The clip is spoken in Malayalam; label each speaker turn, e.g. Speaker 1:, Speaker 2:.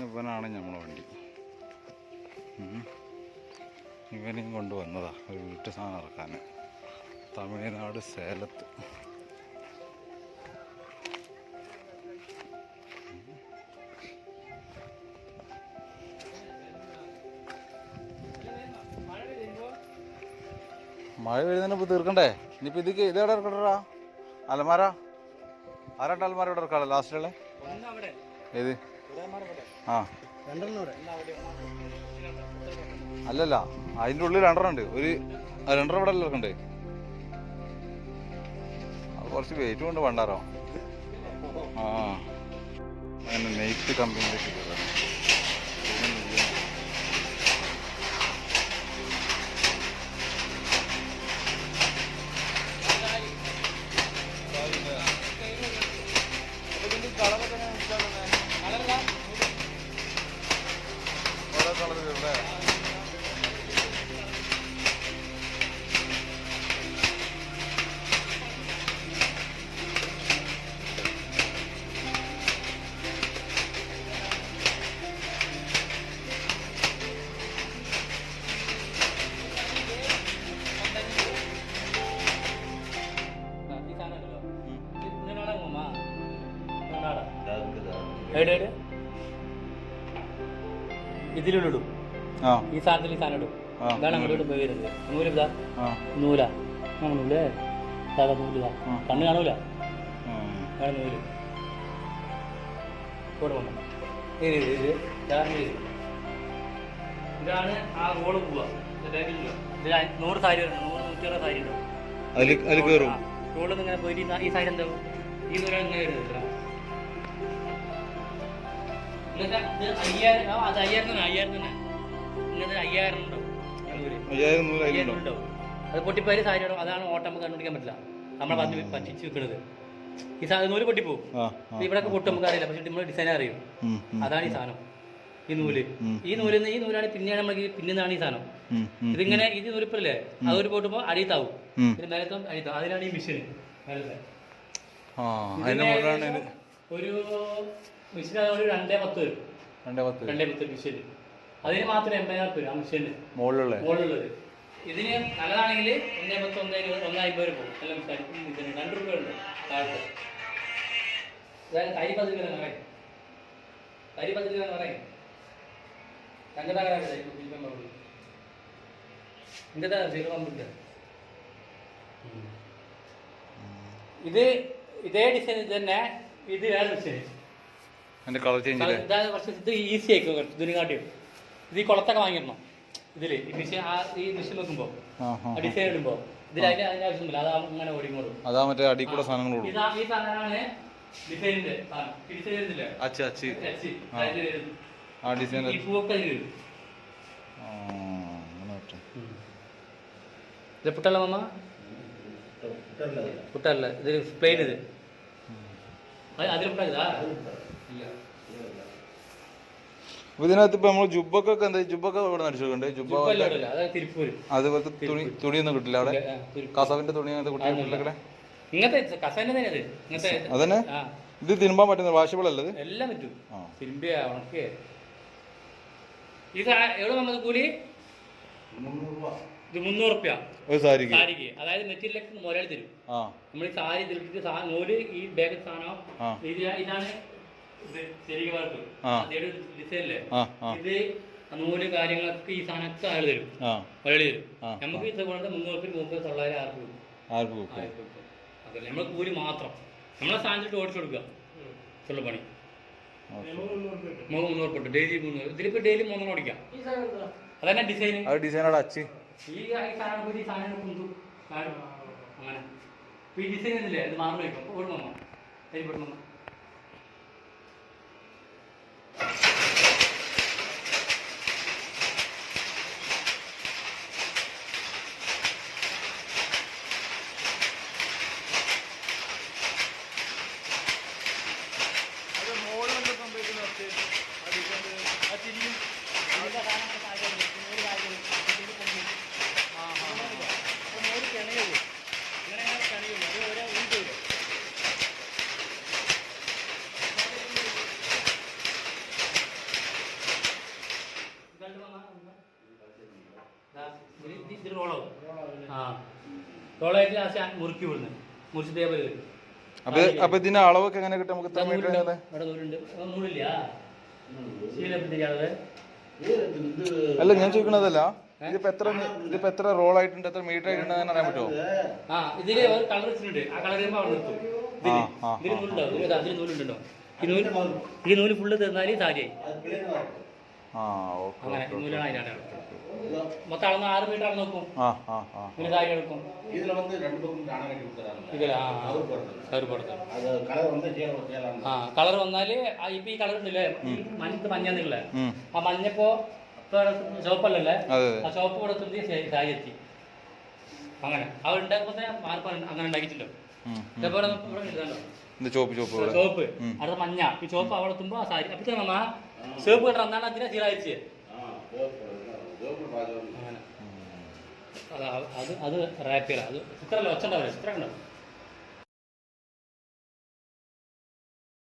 Speaker 1: ഇവനാണ് നമ്മളെ വണ്ടി. ഇവനെയും കൊണ്ടുവന്നതാ ഒരു വീട്ടു സാധനം ഇറക്കാൻ. തമിഴ്നാട് സേലത്ത്. മഴ പെയ്യുന്നതിന് ഇപ്പോൾ തീർക്കണ്ടേ? ഇനിയിപ്പോൾ ഇതൊക്കെ ഇതെവിടെ ഇറക്കണ്ടാ? അലമാര ആരാട്ട അലമാര ഇവിടെ ഇറക്കാളെ ലാസ്റ്റിലുള്ള ഏത്? ആ അല്ലല്ല, അതിൻ്റെ ഉള്ളിൽ രണ്ടെണ്ണം ഉണ്ട്. രണ്ടെണ്ണം ഇവിടെ അല്ല ഇറക്കണ്ടേ? അത് കുറച്ച് വെയിറ്റ് കൊണ്ട് വേണ്ടാരോ. ആ അങ്ങനെ നെയ്ത്ത് കമ്പനിയിലേക്ക് കയറാം.
Speaker 2: ഇതിലിടും ഈ സാധനത്തിൽ ഈ സാധനം ഇടും. ഇതാണ് അങ്ങോട്ട് പോയി വരുന്നത്. നൂല് ഇതാ നൂലാ നൂലേ സാധാ നൂല് കണ്ണ് കാണൂല. അതാണ് നൂല്. കൂടെ വന്നു ഇതാണ് ആ റോള് പോവാ. ഇതിൽ 100 സാരി വരണം. 100-160 സാരി ഉണ്ടാവും. റോളിൽ നിന്ന് ഇങ്ങനെ പോയിട്ട് ഈ സാരി എന്താവും ഈ നൂല ഇങ്ങനെ വരുന്നത്. ഇങ്ങനത്തെ 5000 അത് 5000 തന്നെ 5000 തന്നെ. ഇങ്ങനത്തെ 5000 ഉണ്ടാവും. 5000 ഉണ്ടാവും. അത് പൊട്ടിപ്പോയാൽ സാരി ഉണ്ടാവും. അതാണ് ഓട്ടം നമുക്ക് കണ്ടുപിടിക്കാൻ പറ്റില്ല. നമ്മളെ പറഞ്ഞ് പറ്റിച്ച് വെക്കുന്നത്. ഈ സാധനം നൂല് പൊട്ടിപ്പോവും. ഇവിടെയൊക്കെ പൊട്ടും നമുക്ക് അറിയില്ല, പക്ഷെ നമ്മൾ ഡിസൈൻ അറിയും. അതാണ് ഈ സാധനം. ഈ നൂല് ഈ നൂലാണ് പിന്നെയാണ് നമുക്ക് പിന്നെന്നാണ് ഈ സാധനം. ഇതിങ്ങനെ ഇത് നൂലിപ്പല്ലേ അതൊരു പൊട്ടുമ്പോൾ അടിയത്താവും. പിന്നെ മേലത്തും അടിയത്താവും. അതിനാണ് ഈ മെഷീൻ. ഒരു മെഷീൻ ഒരു 210 വരും. 210 മെഷീൻ. അതിന് മാത്രം 80,000 വരും ആ മെഷീന് മുകളിലുള്ളത്. ഇതിന് നല്ലതാണെങ്കിൽ 150 150 വരെ പോകും. നല്ല ഇതിന് 2 രൂപ ഉണ്ട് താഴത്തെ. അതായത് തരി പതിരിക്കാൻ പറയും. തരി പതിരിക്കാൻ പറയും. തങ്കതാകാരാണ് ഇങ്ങനത്തെ 0 കമ്പിട്ട് ഇത് ഇതേ ഡിസൈൻ തന്നെ. ഇത് വേറെ ഡിസൈൻ. ഇത് ഈസി ആയിക്കും ഇതിന് കാട്ടിയും. ഇത് ഈ കുളത്തൊക്കെ വാങ്ങിയിരുന്നു ഇതില്. ഈ മെഷീൻ വെക്കുമ്പോ ഡിസൈൻ ഇടുമ്പോ ഇതിൽ അതിന്റെ ആവശ്യമൊന്നുമില്ല. അതാ ഇങ്ങനെ ഓടിക്കോളും.
Speaker 1: അതാ മറ്റേ അടി കൂടെ സാധനങ്ങൾ.
Speaker 2: ഈ സാധനമാണ് ഡിസൈനിന്റെ ഡിസൈൻ വരുന്നില്ല. ഈ പൂവൊക്കെ വരും. ഇത് പുട്ടല്ല മമ്മ? പുട്ടല്ല, ഇത് പ്ലെയിൻ. ഇത് അതിൽ പുട്ടാ.
Speaker 1: ഇതിനകത്ത് ഇപ്പൊ നമ്മള് ജുബൊക്കെ എന്താ ജുബൊക്കെ ഇവിടെ നടിച്ചിട്ടുണ്ട്. ജുബ അതുപോലത്തെ തുണിയൊന്നും കിട്ടില്ല അവിടെ. കസവിന്റെ തുണി അങ്ങനത്തെ കുട്ടികളെ
Speaker 2: ഇങ്ങനത്തെ കസവിന്റെ
Speaker 1: അതന്നെ. ഇത് തിരുമ്പാൻ പറ്റുന്ന വാഷബിൾ അല്ലത്.
Speaker 2: എല്ലാം പറ്റും. തിരുമ്പിയ ഉണക്കിയ ഇത് എവിടെ നമുക്ക് കൂലി 300 രൂപ ഒരു സാരിക്ക്. അതായത് മെറ്റീരിയലൊക്കെ മുതലാളി തരും. നമ്മൾ ഈ സാരി തിരിച്ചിട്ട് നൂല് ഈ ബാഗ് സാധനം ഇതാണ് ശരിക്കും വർക്ക് ഡിസൈനല്ലേ. ഇത് നൂല് കാര്യങ്ങളൊക്കെ ഈ സാധനമൊക്കെ അയാൾ തരും, മുതലാളി തരും. നമുക്ക് ഇത് കൊണ്ട് 300 രൂപ 900 അതല്ല നമ്മളെ കൂലി മാത്രം. നമ്മളെ സാധനത്തിട്ട് ഓടിച്ചു കൊടുക്കുക ഉള്ള പണി. 300 രൂപ ഡെയിലി 300. ഇതിലിപ്പോ ഡെയിലി 300 ഓടിക്കാം. അതന്നെ ഡിസൈൻ. ഈ സാധനം ഈ സാധനം കൊണ്ടു അങ്ങനെ ഈ ഡിസൈൻ ഒന്നില്ലേ അത് മാറുന്നു. ഇപ്പൊ ഓടുന്നോ പെട്ടെന്ന് ഇതിൽ റോളാവും. ആ റോളായിട്ട് ലാസ്റ്റ് മുറുക്കി വിടുന്നത്, മുറിച്ച് ഇതേപോലെ വരും.
Speaker 1: അപ്പൊ ഇതിന്റെ അളവൊക്കെ എങ്ങനെ കിട്ടും നമുക്ക്? എത്ര മീറ്റർ?
Speaker 2: ഇവിടെ നൂലുണ്ട്, നൂലില്ല ശീലപ്പെട്ടിരിക്കാതെ.
Speaker 1: അല്ല ഞാൻ ചോദിക്കണതല്ല, ഇതിപ്പോ എത്ര റോൾ ആയിട്ടുണ്ട്, എത്ര മീറ്റർ ആയിട്ടുണ്ട് അറിയാൻ പറ്റുമോ?
Speaker 2: ആ ഇതില് കളർ വെച്ചിട്ടുണ്ട്, ആ കളർ ചെയ്യുമ്പോൾ അവിടെ നിർത്തും. ഇതിന് നൂലുണ്ടാവും, അതിന് നൂലുണ്ടോ? ഈ നൂല് ഫുള്ള് തീർന്നാല് സാരിയായി. അങ്ങനെ നൂലാണ് അതിനാണ്. മൊത്തം അളന്ന് 6 മീറ്റർ ആണ് നോക്കും, പിന്നെ സാരി എടുക്കും. ഇതില കളർ വന്നാല് ഇപ്പൊ ഈ കളർ ഉണ്ടല്ലേ, മഞ്ഞന്നില്ല, ആ മഞ്ഞപ്പോ ചുവപ്പല്ലേ, ആ ചുവപ്പ് കൊടുക്കുന്നത് സാരി എത്തി. അങ്ങനെ അവർ ഉണ്ടാക്കുമ്പോ അങ്ങനെ ഉണ്ടാക്കിയിട്ടുണ്ടോ? ഇതേപോലെ ചുവപ്പ് അടുത്ത മഞ്ഞ, ഈ ചുവപ്പ് അവിടെ എത്തുമ്പോ ആ സാരി അപ്പൊ നമ്മ ചുവപ്പ് കിട്ടണം, എന്നാണ് അതിനെ തീരാഴ്ച. അങ്ങനെ അത് റാപ്പിയല്ല, അത് ചിത്രമല്ല, ഒച്ച ഉണ്ടാവില്ല, ചിത്രം ഉണ്ടാവും.